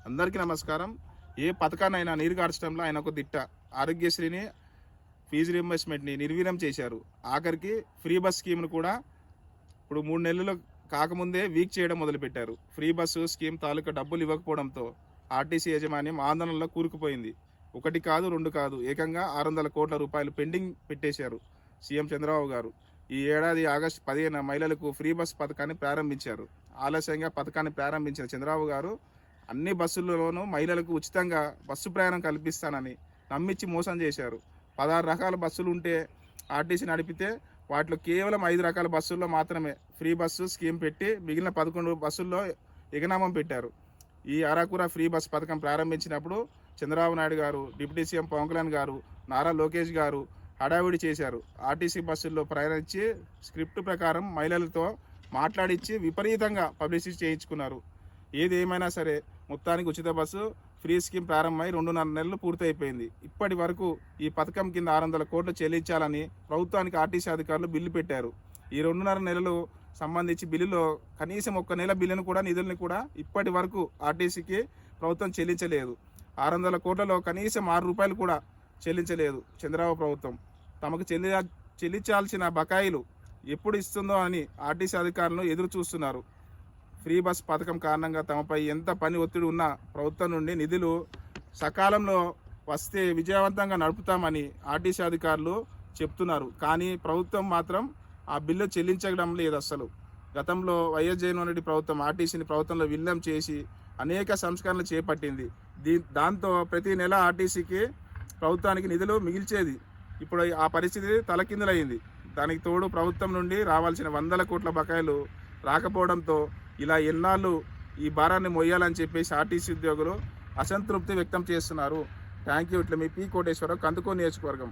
అందరికీ నమస్కారం. ఏ పథకాన్నైనా నీరు కార్చడంలో ఆయన ఒక దిట్ట. ఆరోగ్యశ్రీని, ఫీజు రీయింబర్స్‌మెంట్‌ని నిర్వీర్యం చేశారు. ఆఖరికి ఫ్రీ బస్ స్కీమ్‌ను కూడా ఇప్పుడు 3 నెలలు కాకముందే వీక్ చేయడం మొదలుపెట్టారు. ఫ్రీ బస్సు స్కీమ్ తాలూకా డబ్బులు ఇవ్వకపోవడంతో ఆర్టీసీ యాజమాన్యం ఆందోళనలో కూరుకుపోయింది. ఒకటి కాదు, 2 కాదు, ఏకంగా 600 కోట్ల రూపాయలు పెండింగ్ పెట్టేశారు సీఎం చంద్రబాబు గారు. ఈ ఏడాది ఆగస్టు 15న మహిళలకు ఫ్రీ బస్ పథకాన్ని ప్రారంభించారు. ఆలస్యంగా పథకాన్ని ప్రారంభించిన చంద్రబాబు గారు అన్ని బస్సుల్లోనూ మహిళలకు ఉచితంగా బస్సు ప్రయాణం కల్పిస్తానని నమ్మించి మోసం చేశారు. 16 రకాల బస్సులు ఉంటే ఆర్టీసీ నడిపితే వాటిలో కేవలం 5 రకాల బస్సుల్లో మాత్రమే ఫ్రీ బస్సు స్కీమ్ పెట్టి మిగిలిన 11 బస్సుల్లో ఎగనామం పెట్టారు. ఈ అరాకుర ఫ్రీ బస్ పథకం ప్రారంభించినప్పుడు చంద్రబాబు నాయుడు గారు, డిప్యూటీ సీఎం పవన్ కళ్యాణ్ గారు, నారా లోకేష్ గారు హడావిడి చేశారు. ఆర్టీసీ బస్సుల్లో ప్రయాణించి స్క్రిప్ట్ ప్రకారం మహిళలతో మాట్లాడించి విపరీతంగా పబ్లిసిటీ చేయించుకున్నారు. ఏది ఏమైనా సరే మొత్తానికి ఉచిత బస్సు ఫ్రీ స్కీమ్ ప్రారంభమై 2.5 నెలలు పూర్తయిపోయింది. ఇప్పటి వరకు ఈ పథకం కింద 600 కోట్లు చెల్లించాలని ప్రభుత్వానికి ఆర్టీసీ అధికారులు బిల్లు పెట్టారు. ఈ 2.5 నెలలు సంబంధించి బిల్లులో కనీసం 1 నెల బిల్లును కూడా, నిధుల్ని కూడా ఇప్పటి వరకు ఆర్టీసీకి ప్రభుత్వం చెల్లించలేదు. 600 కోట్లలో కనీసం 6 రూపాయలు కూడా చెల్లించలేదు చంద్రబాబు ప్రభుత్వం. తమకు చెల్లించాల్సిన బకాయిలు ఎప్పుడు ఇస్తుందో అని ఆర్టీసీ అధికారులు ఎదురు చూస్తున్నారు. ఫ్రీ బస్ పథకం కారణంగా తమపై ఎంత పని ఒత్తిడి ఉన్నా ప్రభుత్వం నుండి నిధులు సకాలంలో వస్తే విజయవంతంగా నడుపుతామని ఆర్టీసీ అధికారులు చెప్తున్నారు. కానీ ప్రభుత్వం మాత్రం ఆ బిల్లు చెల్లించడం లేదు అస్సలు. గతంలో వైఎస్ జగన్మోహన్ రెడ్డి ప్రభుత్వం ఆర్టీసీని ప్రభుత్వంలో విలీనం చేసి అనేక సంస్కరణలు చేపట్టింది. దాంతో ప్రతి నెల ఆర్టీసీకి ప్రభుత్వానికి నిధులు మిగిల్చేది. ఇప్పుడు ఆ పరిస్థితి తలకిందులయ్యింది. దానికి తోడు ప్రభుత్వం నుండి రావాల్సిన 100 కోట్ల బకాయిలు రాకపోవడంతో ఇలా ఎన్నాళ్ళు ఈ భారాన్ని మొయ్యాలని చెప్పేసి ఆర్టీసీ ఉద్యోగులు అసంతృప్తి వ్యక్తం చేస్తున్నారు. Thank you. ఇట్లా మీ పి కోటేశ్వరరావు, కందుకూరు నియోజకవర్గం.